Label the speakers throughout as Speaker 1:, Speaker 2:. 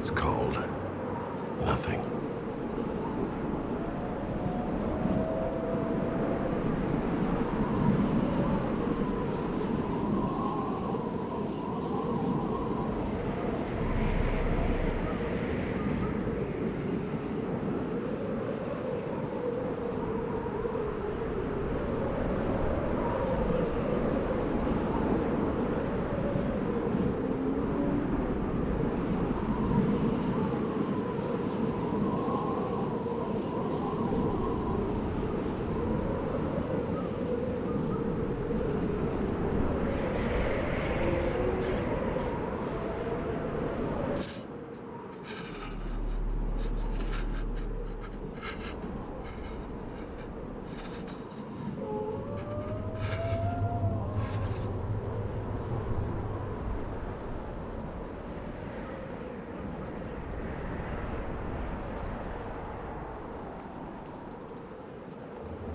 Speaker 1: It's called nothing.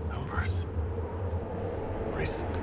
Speaker 1: Numbers. Recent.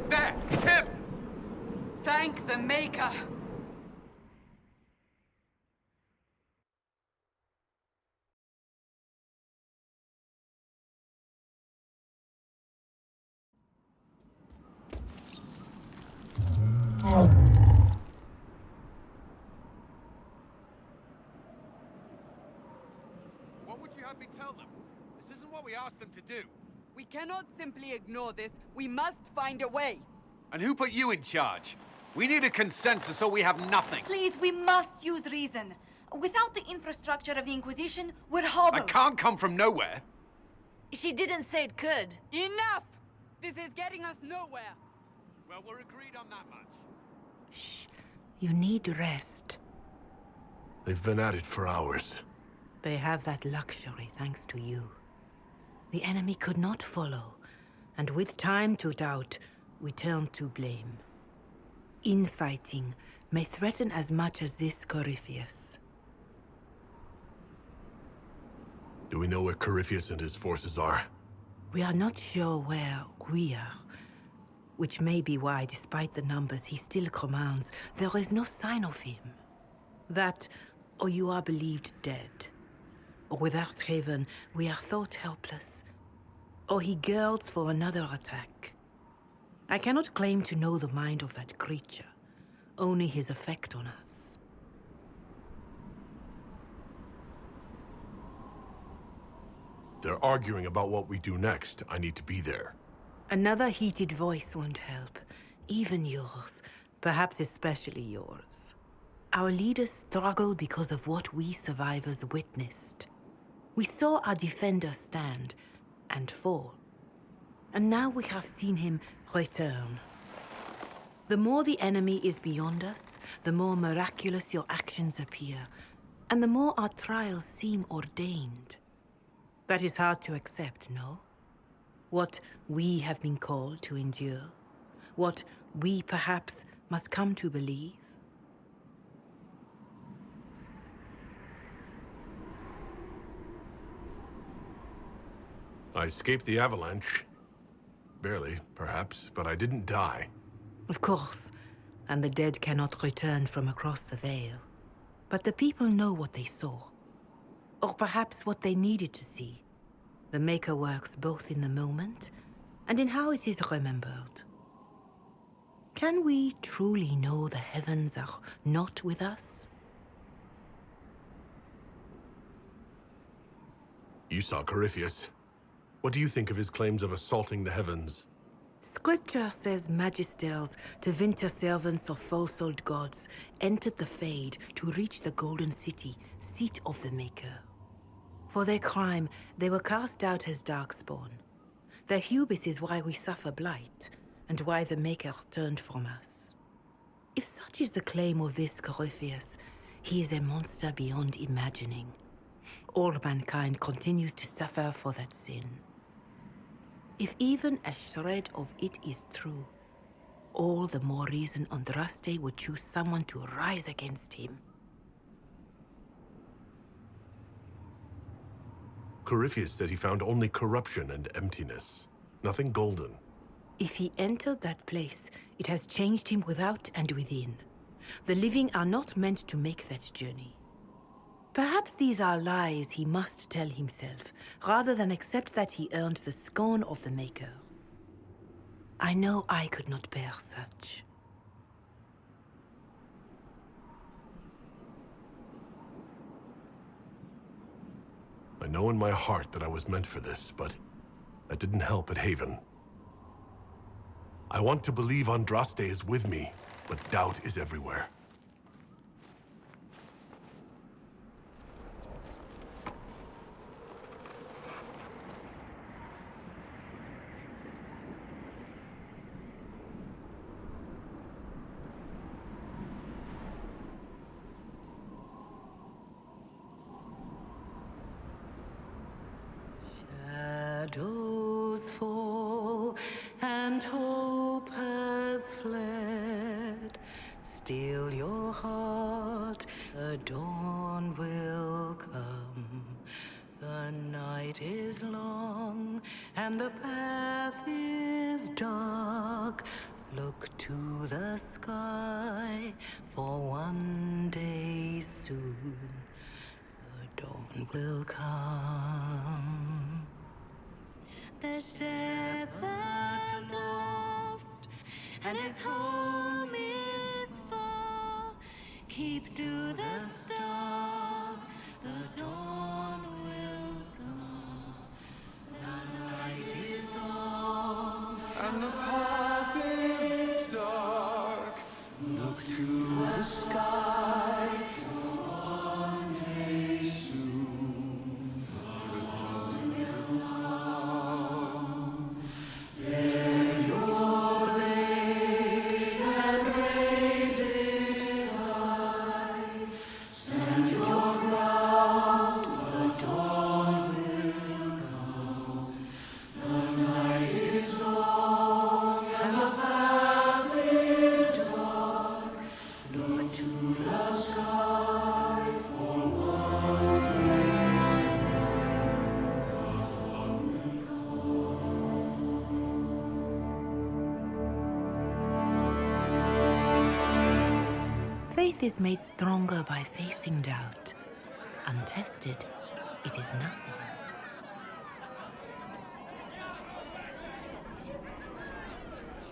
Speaker 2: There! It's him!
Speaker 3: Thank the Maker!
Speaker 2: What would you have me tell them? This isn't what we asked them to do.
Speaker 3: We cannot simply ignore this. We must find a way.
Speaker 2: And who put you in charge? We need a consensus or we have nothing.
Speaker 4: Please, we must use reason. Without the infrastructure of the Inquisition, we're hobbled.
Speaker 2: I can't come from nowhere.
Speaker 4: She didn't say it could.
Speaker 3: Enough! This is getting us nowhere.
Speaker 2: Well, we're agreed on that much.
Speaker 5: Shh. You need rest.
Speaker 1: They've been at it for hours.
Speaker 5: They have that luxury thanks to you. The enemy could not follow, and with time to doubt, we turn to blame. Infighting may threaten as much as this Corypheus.
Speaker 1: Do we know where Corypheus and his forces are?
Speaker 5: We are not sure where we are, which may be why, despite the numbers he still commands, there is no sign of him. That, or you are believed dead. Or without Haven, we are thought helpless. Or he girds for another attack. I cannot claim to know the mind of that creature, only his effect on us.
Speaker 1: They're arguing about what we do next. I need to be there.
Speaker 5: Another heated voice won't help. Even yours. Perhaps especially yours. Our leaders struggle because of what we survivors witnessed. We saw our defender stand and fall. And now we have seen him return. The more the enemy is beyond us, the more miraculous your actions appear, and the more our trials seem ordained. That is hard to accept, no? What we have been called to endure, what we perhaps must come to believe.
Speaker 1: I escaped the avalanche. Barely, perhaps, but I didn't die.
Speaker 5: Of course, and the dead cannot return from across the veil. But the people know what they saw. Or perhaps what they needed to see. The Maker works both in the moment and in how it is remembered. Can we truly know the heavens are not with us?
Speaker 1: You saw Corypheus. What do you think of his claims of assaulting the heavens?
Speaker 5: Scripture says magisters, to winter servants of false-souled gods, entered the Fade to reach the Golden City, seat of the Maker. For their crime, they were cast out as Darkspawn. Their hubris is why we suffer blight, and why the Maker turned from us. If such is the claim of this Corypheus, he is a monster beyond imagining. All mankind continues to suffer for that sin. If even a shred of it is true, all the more reason Andraste would choose someone to rise against him.
Speaker 1: Corypheus said he found only corruption and emptiness. Nothing golden.
Speaker 5: If he entered that place, it has changed him without and within. The living are not meant to make that journey. Perhaps these are lies he must tell himself, rather than accept that he earned the scorn of the Maker. I know I could not bear such.
Speaker 1: I know in my heart that I was meant for this, but that didn't help at Haven. I want to believe Andraste is with me, but doubt is everywhere.
Speaker 5: Shadows fall and hope has fled. Still your heart, the dawn will come. The night is long and the path is dark. Look to the sky, for one day soon the dawn will come.
Speaker 4: The shepherd's lost, and his home is far. Keep to the stars, the dawn will come. The night is long,
Speaker 6: And the path is dark. Look to the sky for one day soon. The dawn will come. Bear your blade and raise it high. Stand your ground, the dawn will come. The night is long and the path is dark. Look to the sky for one day soon. The dawn will come.
Speaker 5: Faith is made stronger by facing doubt. Untested, it is nothing.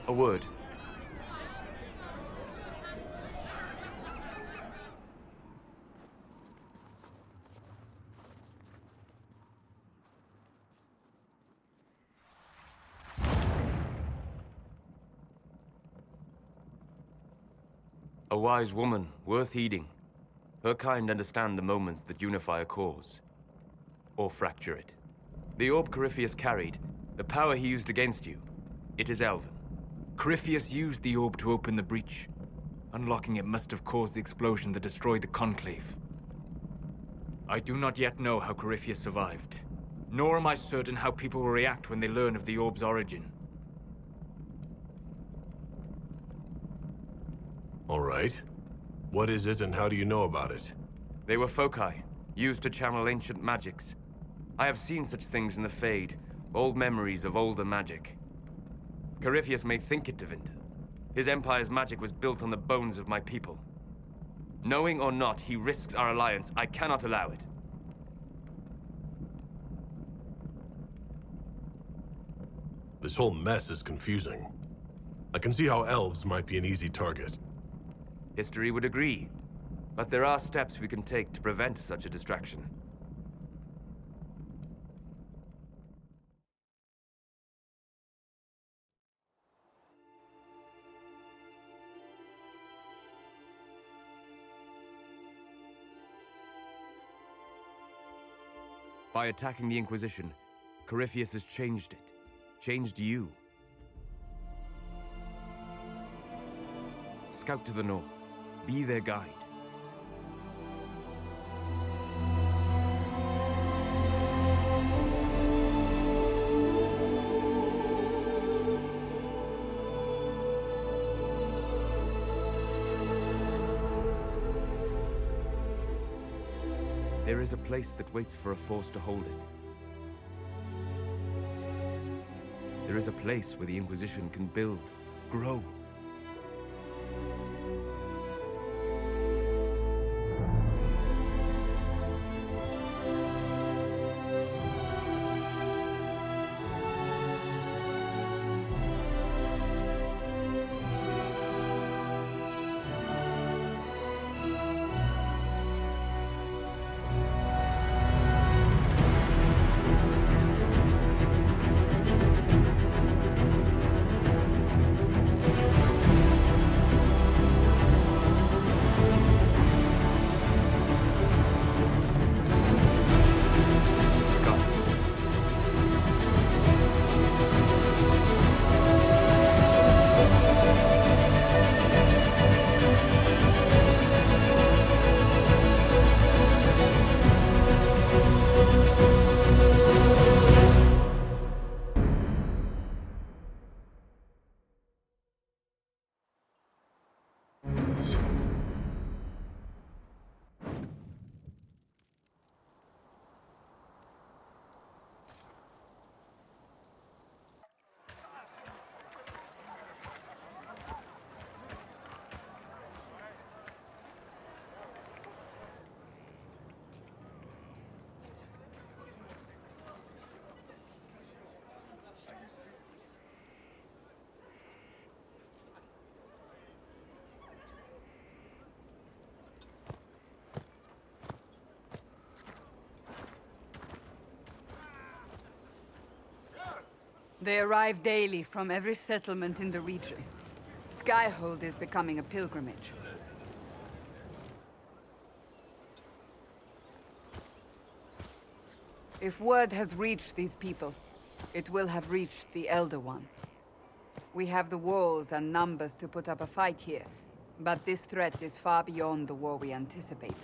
Speaker 7: A word. A wise woman, worth heeding. Her kind understand the moments that unify a cause. Or fracture it. The orb Corypheus carried, the power he used against you, it is Elven.
Speaker 8: Corypheus used the orb to open the breach. Unlocking it must have caused the explosion that destroyed the Conclave. I do not yet know how Corypheus survived, nor am I certain how people will react when they learn of the orb's origin.
Speaker 1: All right. What is it and how do you know about it?
Speaker 7: They were foci, used to channel ancient magics. I have seen such things in the Fade, old memories of older magic. Corypheus may think it Tevinter. His empire's magic was built on the bones of my people. Knowing or not, he risks our alliance. I cannot allow it.
Speaker 1: This whole mess is confusing. I can see how elves might be an easy target.
Speaker 7: History would agree. But there are steps we can take to prevent such a distraction. By attacking the Inquisition, Corypheus has changed it. Changed you. Scout to the north. Be their guide. There is a place that waits for a force to hold it. There is a place where the Inquisition can build, grow.
Speaker 3: They arrive daily from every settlement in the region. Skyhold is becoming a pilgrimage. If word has reached these people, it will have reached the Elder One. We have the walls and numbers to put up a fight here, but this threat is far beyond the war we anticipated.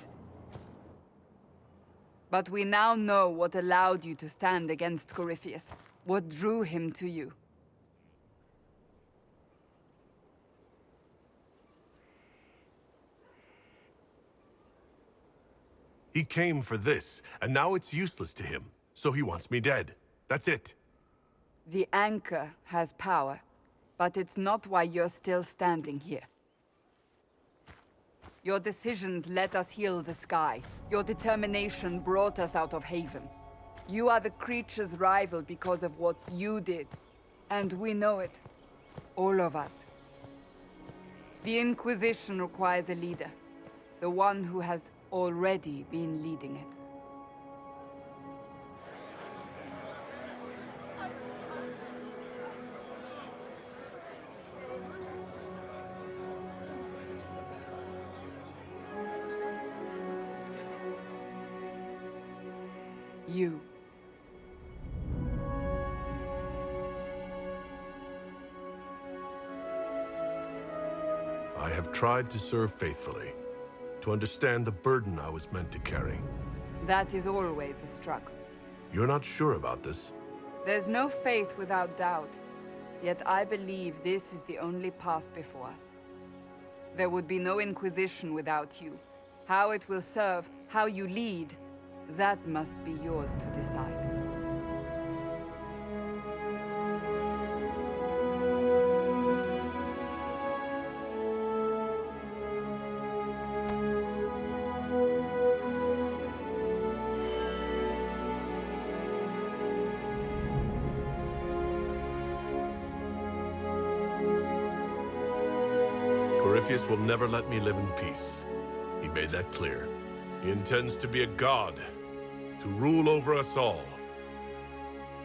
Speaker 3: But we now know what allowed you to stand against Corypheus. What drew him to you?
Speaker 1: He came for this, and now it's useless to him, so he wants me dead. That's it.
Speaker 3: The Anchor has power, but it's not why you're still standing here. Your decisions let us heal the sky. Your determination brought us out of Haven. You are the creature's rival because of what you did. And we know it. All of us. The Inquisition requires a leader. The one who has already been leading it. You.
Speaker 1: I have tried to serve faithfully, to understand the burden I was meant to carry.
Speaker 3: That is always a struggle.
Speaker 1: You're not sure about this?
Speaker 3: There's no faith without doubt. Yet I believe this is the only path before us. There would be no Inquisition without you. How it will serve, how you lead, that must be yours to decide.
Speaker 1: Corypheus will never let me live in peace. He made that clear. He intends to be a god, to rule over us all.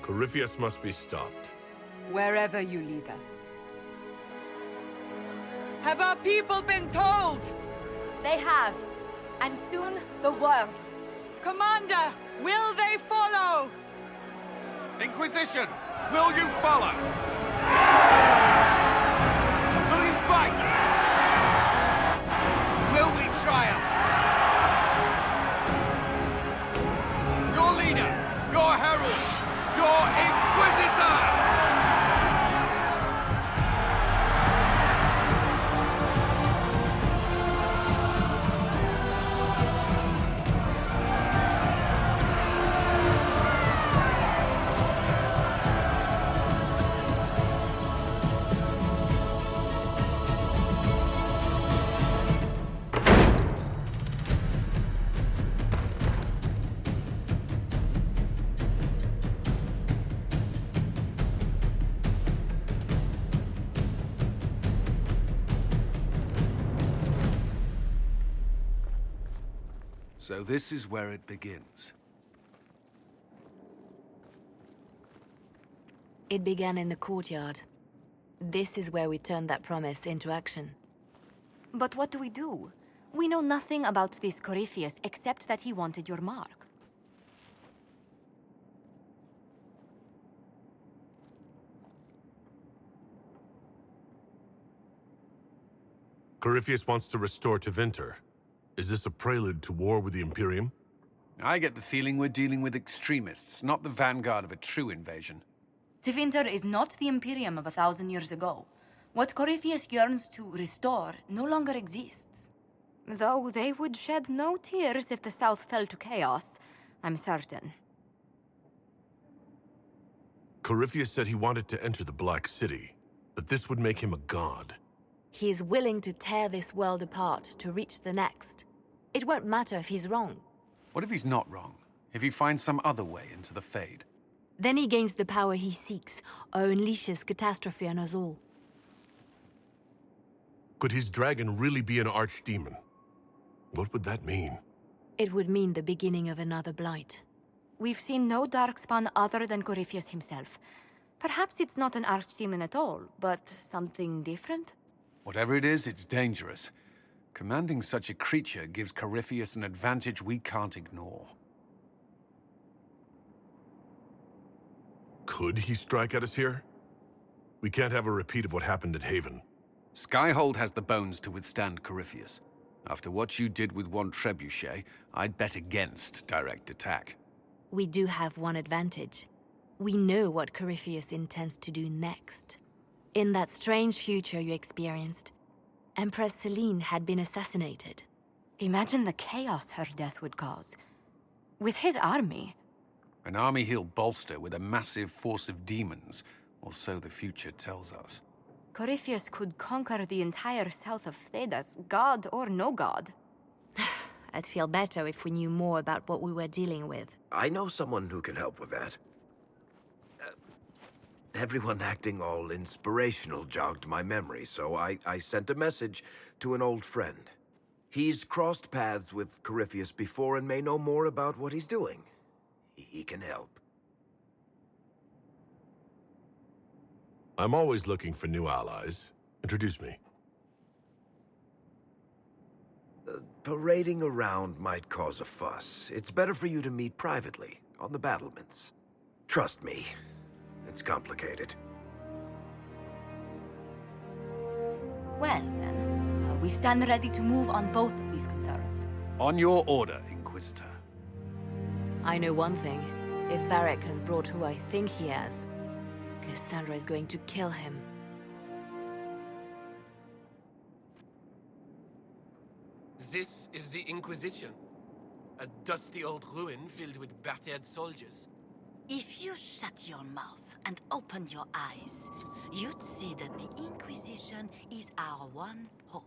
Speaker 1: Corypheus must be stopped.
Speaker 3: Wherever you lead us. Have our people been told?
Speaker 4: They have. And soon, the world.
Speaker 3: Commander, will they follow?
Speaker 2: Inquisition, will you follow? Will you fight? Will we triumph? Your leader, your herald, your Inquisitor! So this is where it begins.
Speaker 9: It began in the courtyard. This is where we turned that promise into action.
Speaker 4: But what do we do? We know nothing about this Corypheus except that he wanted your mark.
Speaker 1: Corypheus wants to restore Tevinter. Is this a prelude to war with the Imperium?
Speaker 2: I get the feeling we're dealing with extremists, not the vanguard of a true invasion.
Speaker 4: Tevinter is not the Imperium of 1,000 years ago. What Corypheus yearns to restore no longer exists. Though they would shed no tears if the South fell to chaos, I'm certain.
Speaker 1: Corypheus said he wanted to enter the Black City, but this would make him a god.
Speaker 9: He is willing to tear this world apart to reach the next. It won't matter if he's wrong.
Speaker 2: What if he's not wrong? If he finds some other way into the Fade?
Speaker 9: Then he gains the power he seeks, or unleashes catastrophe on us all.
Speaker 1: Could his dragon really be an archdemon? What would that mean?
Speaker 9: It would mean the beginning of another blight.
Speaker 4: We've seen no darkspawn other than Corypheus himself. Perhaps it's not an archdemon at all, but something different?
Speaker 2: Whatever it is, it's dangerous. Commanding such a creature gives Corypheus an advantage we can't ignore.
Speaker 1: Could he strike at us here? We can't have a repeat of what happened at Haven.
Speaker 2: Skyhold has the bones to withstand Corypheus. After what you did with one trebuchet, I'd bet against direct attack.
Speaker 9: We do have one advantage. We know what Corypheus intends to do next. In that strange future you experienced, Empress Selene had been assassinated.
Speaker 4: Imagine the chaos her death would cause. With his army.
Speaker 2: An army he'll bolster with a massive force of demons, or so the future tells us.
Speaker 4: Corypheus could conquer the entire south of Thedas, god or no god.
Speaker 9: I'd feel better if we knew more about what we were dealing with.
Speaker 10: I know someone who can help with that. Everyone acting all inspirational jogged my memory, so I sent a message to an old friend. He's crossed paths with Corypheus before and may know more about what he's doing. He can help.
Speaker 1: I'm always looking for new allies. Introduce me.
Speaker 10: Parading around might cause a fuss. It's better for you to meet privately, on the battlements. Trust me, it's complicated.
Speaker 4: Well, then, we stand ready to move on both of these concerns.
Speaker 2: On your order, Inquisitor.
Speaker 9: I know one thing. If Varric has brought who I think he has, Cassandra is going to kill him.
Speaker 6: This is the Inquisition. A dusty old ruin filled with battered soldiers.
Speaker 11: If you shut your mouth and open your eyes, you'd see that the Inquisition is our one hope.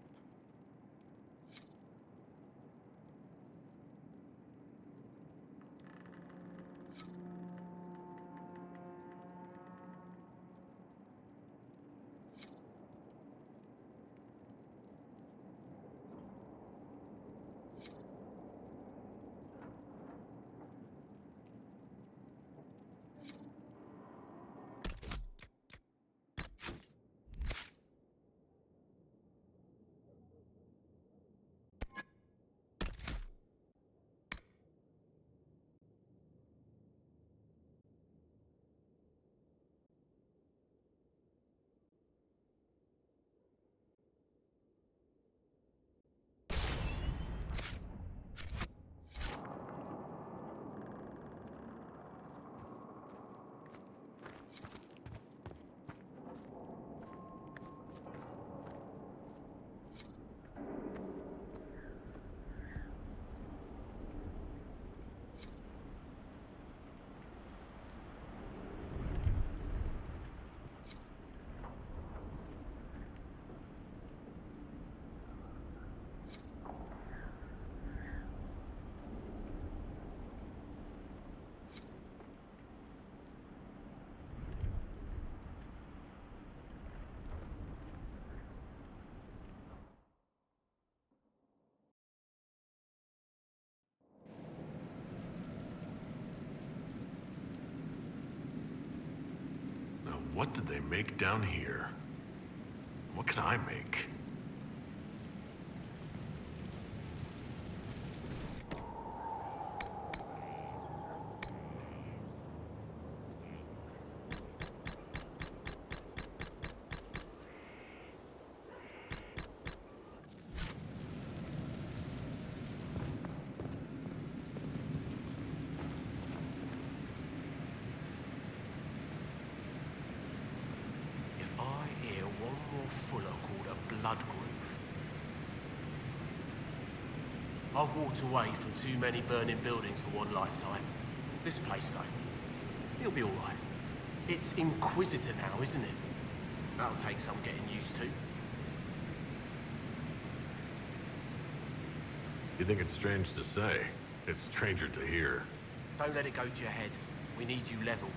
Speaker 1: What did they make down here? What can I make?
Speaker 6: If I hear one more Fuller called a blood groove. I've walked away from too many burning buildings for one lifetime. This place, though, it'll be all right. It's Inquisitor now, isn't it? That'll take some getting used to.
Speaker 1: You think it's strange to say? It's stranger to hear.
Speaker 6: Don't let it go to your head. We need you level.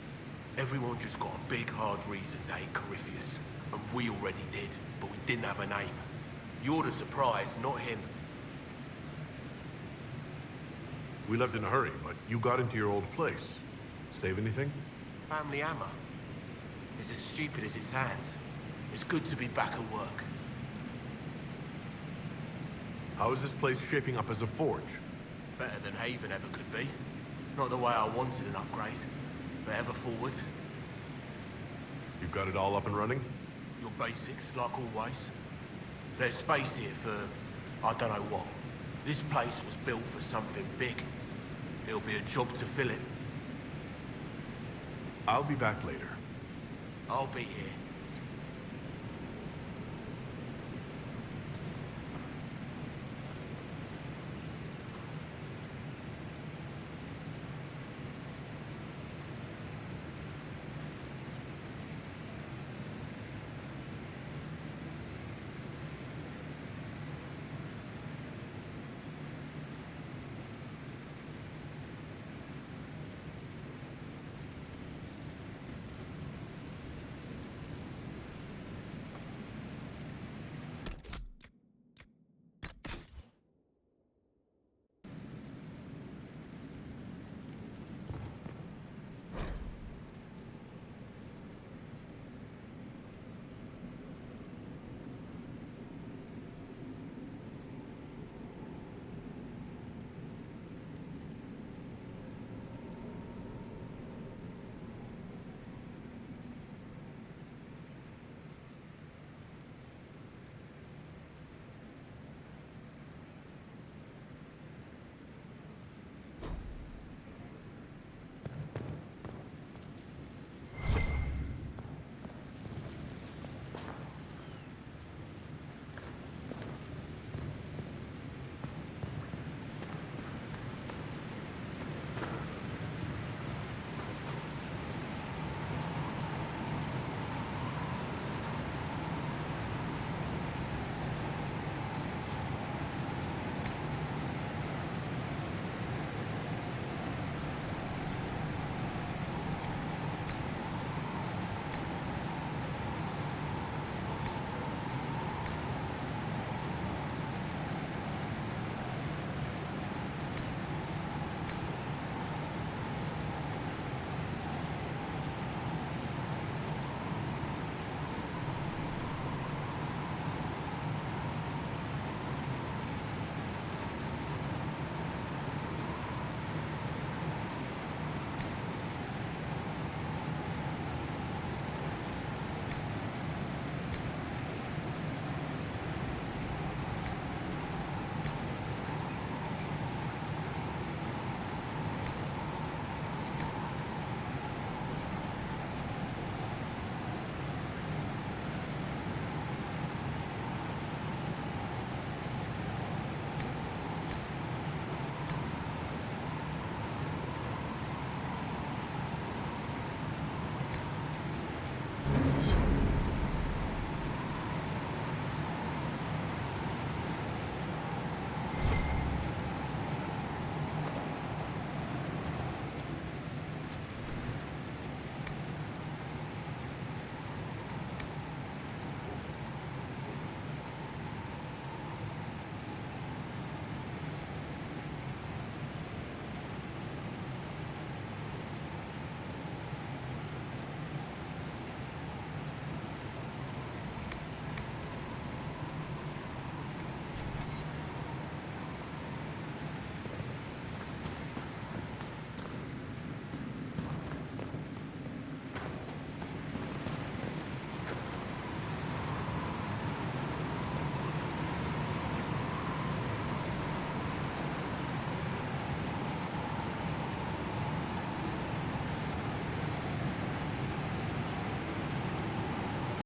Speaker 6: Everyone just got a big, hard reason to hate Corypheus. And we already did, but we didn't have a name. You're the surprise, not him.
Speaker 1: We left in a hurry, but you got into your old place. Save anything?
Speaker 6: Family hammer. It's as stupid as it sounds. It's good to be back at work.
Speaker 1: How is this place shaping up as a forge?
Speaker 6: Better than Haven ever could be. Not the way I wanted an upgrade, but ever forward.
Speaker 1: You've got it all up and running?
Speaker 6: Your basics, like always. There's space here for, I don't know what. This place was built for something big. It'll be a job to fill it.
Speaker 1: I'll be back later.
Speaker 6: I'll be here.